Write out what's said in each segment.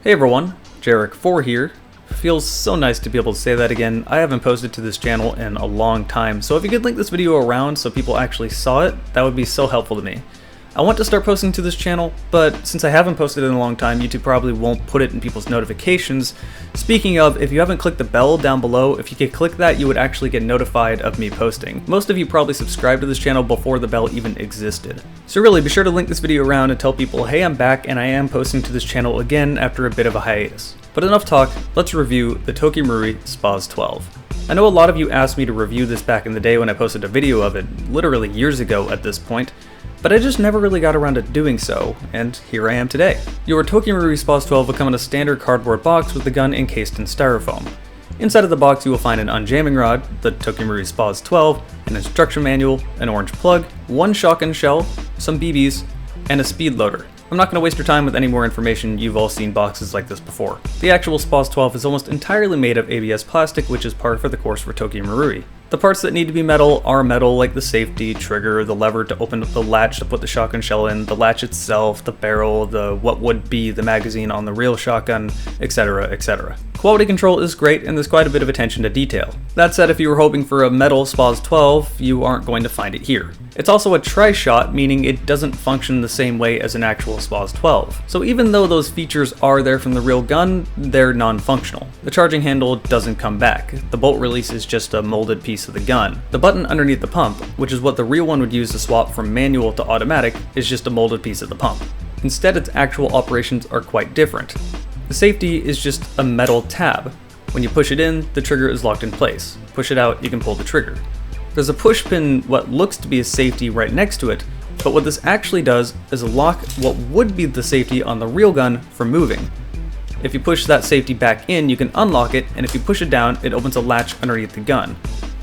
Hey everyone, Jarek4 here. Feels so nice to be able to say that again. I haven't posted to this channel in a long time, so if you could link this video around so people actually saw it, that would be so helpful to me. I want to start posting to this channel, but since I haven't posted in a long time, YouTube probably won't put it in people's notifications. Speaking of, if you haven't clicked the bell down below, if you could click that, you would actually get notified of me posting. Most of you probably subscribed to this channel before the bell even existed. So really, be sure to link this video around and tell people, hey, I'm back and I am posting to this channel again after a bit of a hiatus. But enough talk, let's review the Marui Spaz 12. I know a lot of you asked me to review this back in the day when I posted a video of it, literally years ago at this point, but I just never really got around to doing so, and here I am today. Your Marui Spaz 12 will come in a standard cardboard box with the gun encased in styrofoam. Inside of the box you will find an unjamming rod, the Marui Spaz 12, an instruction manual, an orange plug, one shotgun shell, some BBs, and a speed loader. I'm not going to waste your time with any more information, you've all seen boxes like this before. The actual Spaz 12 is almost entirely made of ABS plastic, which is par for the course for Marui. The parts that need to be metal are metal, like the safety, trigger, the lever to open up the latch to put the shotgun shell in, the latch itself, the barrel, what would be the magazine on the real shotgun, etc, etc. Quality control is great and there's quite a bit of attention to detail. That said, if you were hoping for a metal Spaz 12, you aren't going to find it here. It's also a tri-shot, meaning it doesn't function the same way as an actual Spaz 12. So even though those features are there from the real gun, they're non-functional. The charging handle doesn't come back. The bolt release is just a molded piece of the gun. The button underneath the pump, which is what the real one would use to swap from manual to automatic, is just a molded piece of the pump. Instead, its actual operations are quite different. The safety is just a metal tab. When you push it in, the trigger is locked in place. Push it out, you can pull the trigger. There's a push pin, what looks to be a safety, right next to it, but what this actually does is lock what would be the safety on the real gun from moving. If you push that safety back in, you can unlock it, and if you push it down, it opens a latch underneath the gun.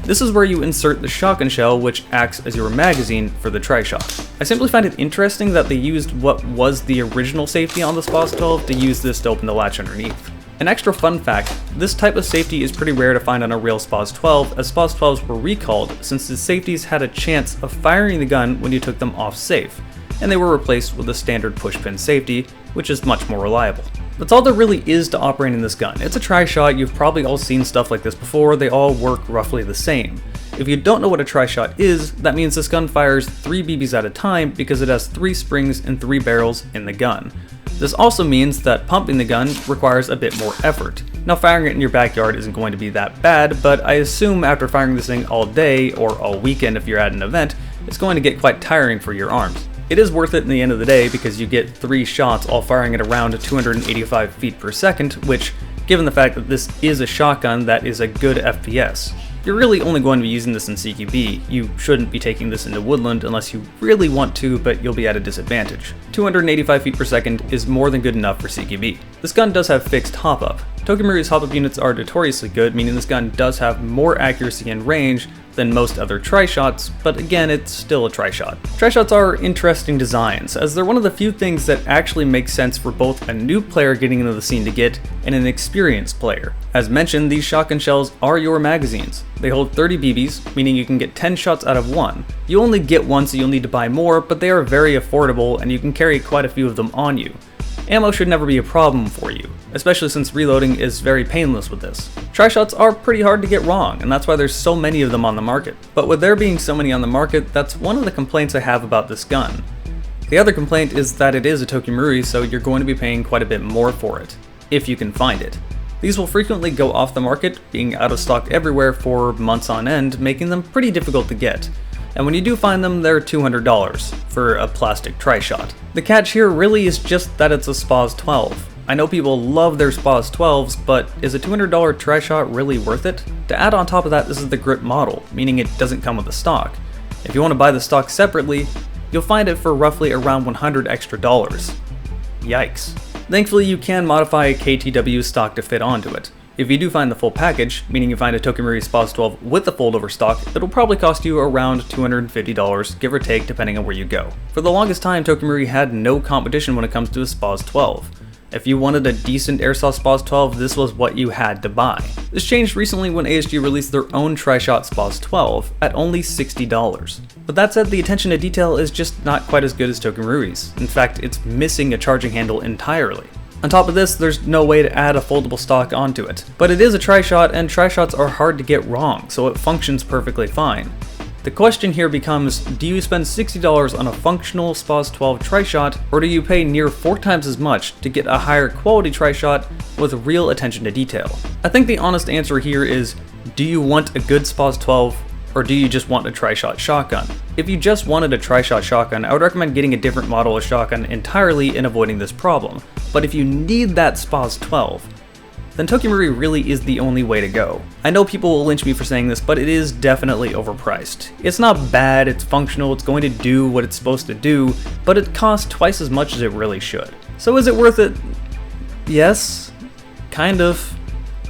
This is where you insert the shotgun shell, which acts as your magazine for the tri-shot. I simply find it interesting that they used what was the original safety on the Spaz 12 to use this to open the latch underneath. An extra fun fact, this type of safety is pretty rare to find on a real Spaz 12, as Spaz 12s were recalled since the safeties had a chance of firing the gun when you took them off safe, and they were replaced with a standard push-pin safety, which is much more reliable. That's all there really is to operating this gun. It's a tri-shot, you've probably all seen stuff like this before, they all work roughly the same. If you don't know what a tri-shot is, that means this gun fires 3 BBs at a time because it has 3 springs and 3 barrels in the gun. This also means that pumping the gun requires a bit more effort. Now, firing it in your backyard isn't going to be that bad, but I assume after firing this thing all day or all weekend if you're at an event, it's going to get quite tiring for your arms. It is worth it in the end of the day because you get 3 shots all firing at around 285 feet per second, which, given the fact that this is a shotgun, that is a good FPS. You're really only going to be using this in CQB. You shouldn't be taking this into woodland unless you really want to, but you'll be at a disadvantage. 285 feet per second is more than good enough for CQB. This gun does have fixed hop-up. Marui's hop-up units are notoriously good, meaning this gun does have more accuracy and range than most other tri-shots, but again, it's still a tri-shot. Tri-shots are interesting designs, as they're one of the few things that actually make sense for both a new player getting into the scene to get and an experienced player. As mentioned, these shotgun shells are your magazines. They hold 30 BBs, meaning you can get 10 shots out of one. You only get one, so you'll need to buy more, but they are very affordable and you can carry quite a few of them on you. Ammo should never be a problem for you, especially since reloading is very painless with this. Tri-shots are pretty hard to get wrong, and that's why there's so many of them on the market. But with there being so many on the market, that's one of the complaints I have about this gun. The other complaint is that it is a Marui, so you're going to be paying quite a bit more for it, if you can find it. These will frequently go off the market, being out of stock everywhere for months on end, making them pretty difficult to get. And when you do find them, they're $200 for a plastic tri-shot. The catch here really is just that it's a Spaz 12. I know people love their Spaz 12s, but is a $200 tri-shot really worth it? To add on top of that, this is the grip model, meaning it doesn't come with the stock. If you want to buy the stock separately, you'll find it for roughly around $100 extra. Yikes. Thankfully, you can modify a KTW stock to fit onto it. If you do find the full package, meaning you find a Marui Spaz 12 with the foldover stock, it'll probably cost you around $250, give or take, depending on where you go. For the longest time, Marui had no competition when it comes to a Spaz 12. If you wanted a decent airsoft Spaz 12, this was what you had to buy. This changed recently when ASG released their own tri-shot Spaz 12 at only $60. But that said, the attention to detail is just not quite as good as Marui's. In fact, it's missing a charging handle entirely. On top of this, there's no way to add a foldable stock onto it. But it is a tri-shot, and tri-shots are hard to get wrong, so it functions perfectly fine. The question here becomes, do you spend $60 on a functional SPOS 12 tri-shot, or do you pay near 4 times as much to get a higher quality tri-shot with real attention to detail? I think the honest answer here is, do you want a good SPOS 12, or do you just want a tri-shot shotgun? If you just wanted a tri-shot shotgun, I would recommend getting a different model of shotgun entirely and avoiding this problem. But if you need that SPOS 12, then Tokyo Marui really is the only way to go. I know people will lynch me for saying this, but it is definitely overpriced. It's not bad, it's functional, it's going to do what it's supposed to do, but it costs twice as much as it really should. So is it worth it? Yes, kind of.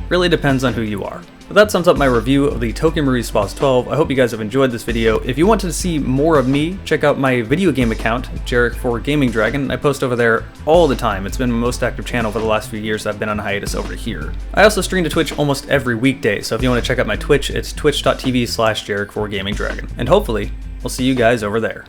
Really depends on who you are. But that sums up my review of the Tokyo Marui SPOS 12. I hope you guys have enjoyed this video. If you want to see more of me, check out my video game account, Jarek4GamingDragon. I post over there all the time. It's been my most active channel for the last few years. I've been on hiatus over here. I also stream to Twitch almost every weekday, so if you want to check out my Twitch, it's twitch.tv/Jarek4GamingDragon. And hopefully, we'll see you guys over there.